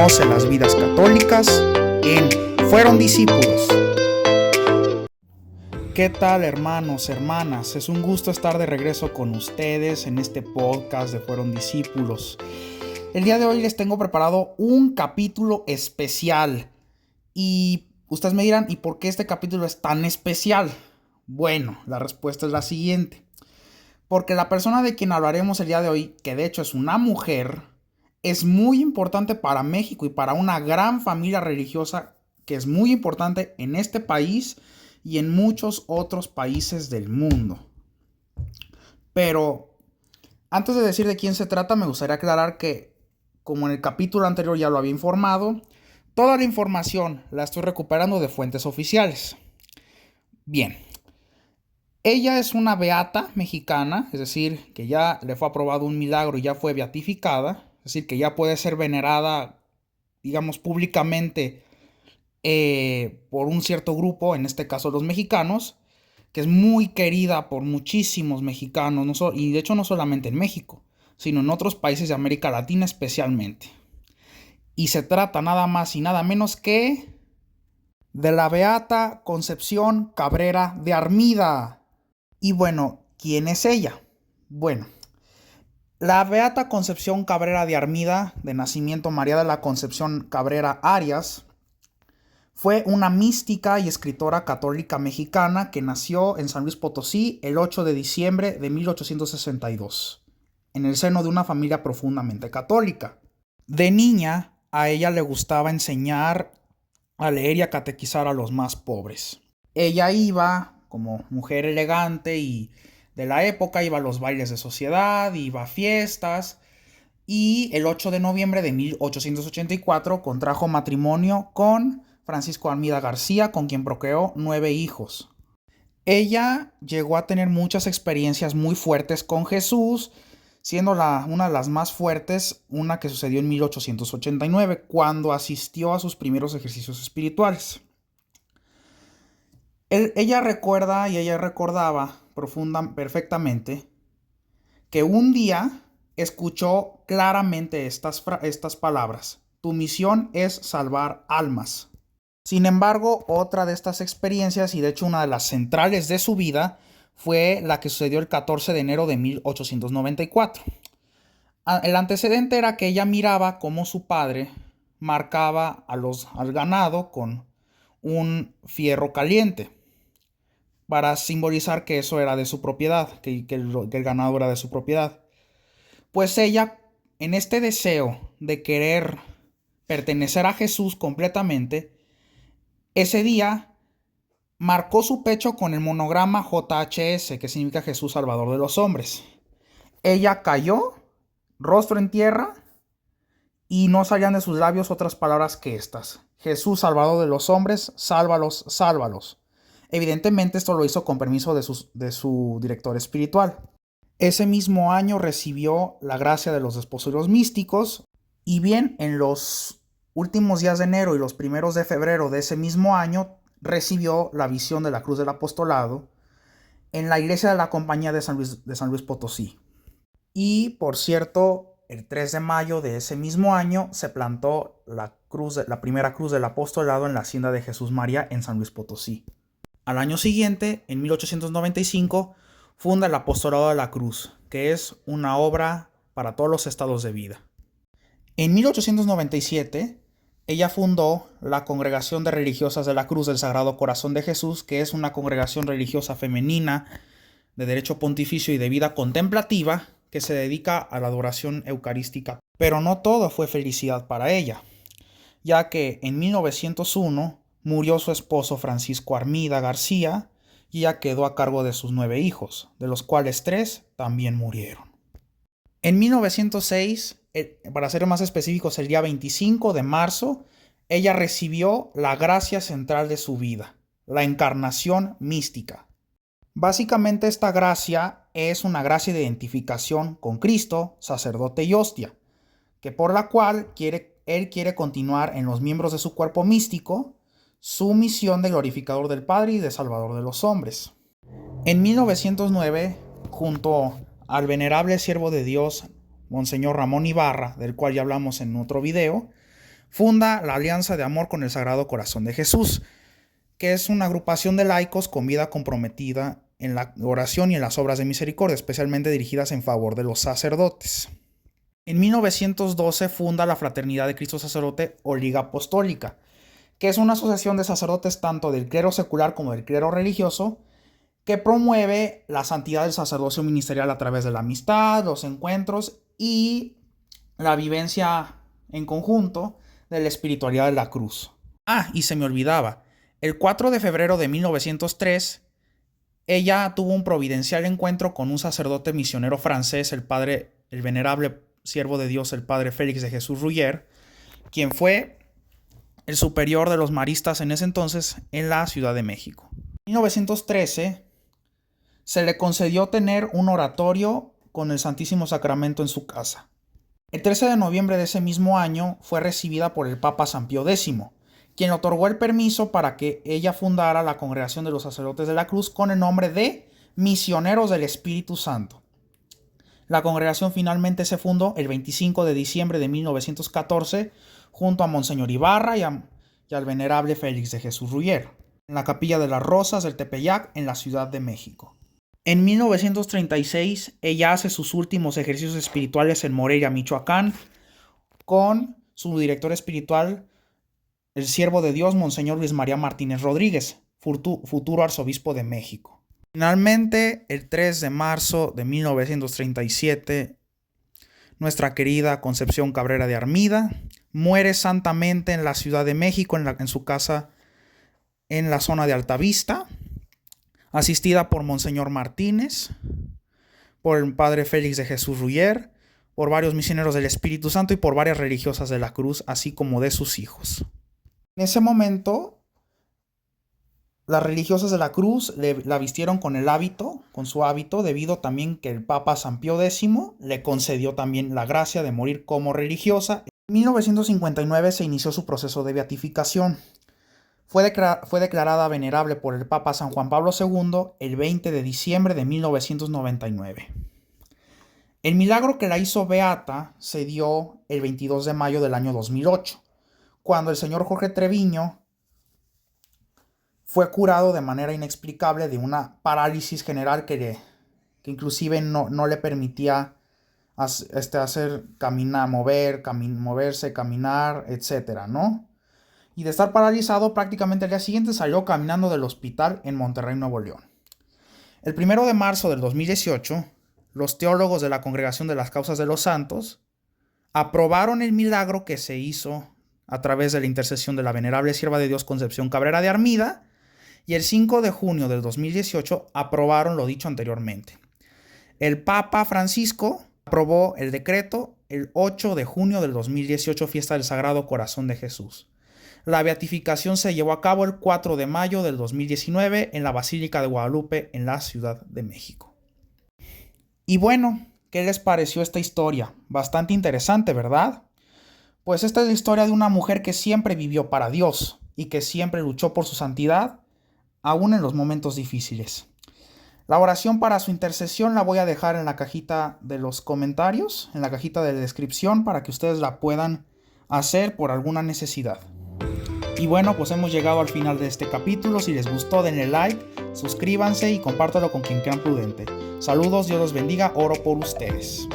Conoce las vidas católicas en Fueron Discípulos. ¿Qué tal, hermanos, hermanas? Es un gusto estar de regreso con ustedes en este podcast de Fueron Discípulos. El día de hoy les tengo preparado un capítulo especial. Y ustedes me dirán, ¿y por qué este capítulo es tan especial? Bueno, la respuesta es la siguiente. Porque la persona de quien hablaremos el día de hoy, que de hecho es una mujer, es muy importante para México y para una gran familia religiosa que es muy importante en este país y en muchos otros países del mundo. Pero antes de decir de quién se trata, me gustaría aclarar que, como en el capítulo anterior ya lo había informado, toda la información la estoy recuperando de fuentes oficiales. Bien. Ella es una beata mexicana, es decir, que ya le fue aprobado un milagro y ya fue beatificada, es decir, que ya puede ser venerada, digamos, públicamente por un cierto grupo, en este caso los mexicanos, que es muy querida por muchísimos mexicanos, y de hecho no solamente en México, sino en otros países de América Latina especialmente. Y se trata nada más y nada menos que de la beata Concepción Cabrera de Armida. Y bueno, ¿quién es ella? Bueno, la beata Concepción Cabrera de Armida, de nacimiento María de la Concepción Cabrera Arias, fue una mística y escritora católica mexicana que nació en San Luis Potosí el 8 de diciembre de 1862, en el seno de una familia profundamente católica. De niña, a ella le gustaba enseñar a leer y a catequizar a los más pobres. Ella iba como mujer elegante y de la época, iba a los bailes de sociedad, iba a fiestas, y el 8 de noviembre de 1884 contrajo matrimonio con Francisco Armida García, con quien procreó 9 hijos. Ella llegó a tener muchas experiencias muy fuertes con Jesús, siendo una de las más fuertes, una que sucedió en 1889, cuando asistió a sus primeros ejercicios espirituales. Ella recuerda y ella recordaba perfectamente que un día escuchó claramente estas palabras: tu misión es salvar almas. Sin embargo, otra de estas experiencias, y de hecho una de las centrales de su vida, fue la que sucedió el 14 de enero de 1894. El antecedente era que ella miraba cómo su padre marcaba al ganado con un fierro caliente, para simbolizar que eso era de su propiedad, que el ganado era de su propiedad. Pues ella, en este deseo de querer pertenecer a Jesús completamente, ese día marcó su pecho con el monograma JHS, que significa Jesús Salvador de los Hombres. Ella cayó, rostro en tierra, y no salían de sus labios otras palabras que estas: Jesús Salvador de los Hombres, sálvalos, sálvalos. Evidentemente esto lo hizo con permiso de su director espiritual. Ese mismo año recibió la gracia de los desposorios místicos, y bien, en los últimos días de enero y los primeros de febrero de ese mismo año recibió la visión de la Cruz del Apostolado en la iglesia de la Compañía de San Luis Potosí. Y por cierto, el 3 de mayo de ese mismo año se plantó la primera cruz del apostolado en la hacienda de Jesús María en San Luis Potosí. Al año siguiente, en 1895, funda el Apostolado de la Cruz, que es una obra para todos los estados de vida. En 1897, ella fundó la Congregación de Religiosas de la Cruz del Sagrado Corazón de Jesús, que es una congregación religiosa femenina de derecho pontificio y de vida contemplativa que se dedica a la adoración eucarística. Pero no todo fue felicidad para ella, ya que en 1901 murió su esposo Francisco Armida García y ella quedó a cargo de sus 9 hijos, de los cuales 3 también murieron. En 1906, para ser más específicos, el día 25 de marzo, ella recibió la gracia central de su vida, la encarnación mística. Básicamente esta gracia es una gracia de identificación con Cristo, sacerdote y hostia, que por la cual él quiere continuar en los miembros de su cuerpo místico su misión de glorificador del Padre y de salvador de los hombres. En 1909, junto al venerable siervo de Dios, Monseñor Ramón Ibarra, del cual ya hablamos en otro video, funda la Alianza de Amor con el Sagrado Corazón de Jesús, que es una agrupación de laicos con vida comprometida en la oración y en las obras de misericordia, especialmente dirigidas en favor de los sacerdotes. En 1912 funda la Fraternidad de Cristo Sacerdote o Liga Apostólica, que es una asociación de sacerdotes tanto del clero secular como del clero religioso, que promueve la santidad del sacerdocio ministerial a través de la amistad, los encuentros y la vivencia en conjunto de la espiritualidad de la cruz. Y se me olvidaba, el 4 de febrero de 1903, ella tuvo un providencial encuentro con un sacerdote misionero francés, el venerable siervo de Dios, el padre Félix de Jesús Rouyer, quien fue el superior de los maristas en ese entonces en la Ciudad de México. En 1913 se le concedió tener un oratorio con el Santísimo Sacramento en su casa. El 13 de noviembre de ese mismo año fue recibida por el Papa San Pío X, quien le otorgó el permiso para que ella fundara la Congregación de los Sacerdotes de la Cruz con el nombre de Misioneros del Espíritu Santo. La congregación finalmente se fundó el 25 de diciembre de 1914 junto a Monseñor Ibarra y al venerable Félix de Jesús Rouyer, en la Capilla de las Rosas del Tepeyac, en la Ciudad de México. En 1936, ella hace sus últimos ejercicios espirituales en Morelia, Michoacán, con su director espiritual, el siervo de Dios, Monseñor Luis María Martínez Rodríguez, futuro arzobispo de México. Finalmente, el 3 de marzo de 1937, nuestra querida Concepción Cabrera de Armida muere santamente en la Ciudad de México, en su casa en la zona de Altavista, asistida por Monseñor Martínez, por el padre Félix de Jesús Rouyer, por varios misioneros del Espíritu Santo y por varias religiosas de la Cruz, así como de sus hijos. En ese momento, las religiosas de la Cruz la vistieron con su hábito, debido también que el Papa San Pío X le concedió también la gracia de morir como religiosa. En 1959 se inició su proceso de beatificación. Fue declarada venerable por el Papa San Juan Pablo II el 20 de diciembre de 1999. El milagro que la hizo beata se dio el 22 de mayo del año 2008, cuando el señor Jorge Treviño fue curado de manera inexplicable de una parálisis general que inclusive no le permitía hacer caminar, moverse, caminar, etcétera, ¿no? Y de estar paralizado, prácticamente al día siguiente salió caminando del hospital en Monterrey, Nuevo León. El 1 de marzo del 2018, los teólogos de la Congregación de las Causas de los Santos aprobaron el milagro que se hizo a través de la intercesión de la venerable sierva de Dios Concepción Cabrera de Armida, y el 5 de junio del 2018 aprobaron lo dicho anteriormente. El Papa Francisco aprobó el decreto el 8 de junio del 2018, fiesta del Sagrado Corazón de Jesús. La beatificación se llevó a cabo el 4 de mayo del 2019 en la Basílica de Guadalupe, en la Ciudad de México. Y bueno, ¿qué les pareció esta historia? Bastante interesante, ¿verdad? Pues esta es la historia de una mujer que siempre vivió para Dios y que siempre luchó por su santidad, aún en los momentos difíciles. La oración para su intercesión la voy a dejar en la cajita de los comentarios, en la cajita de descripción, para que ustedes la puedan hacer por alguna necesidad. Y bueno, pues hemos llegado al final de este capítulo. Si les gustó, denle like, suscríbanse y compártelo con quien crean prudente. Saludos, Dios los bendiga, oro por ustedes.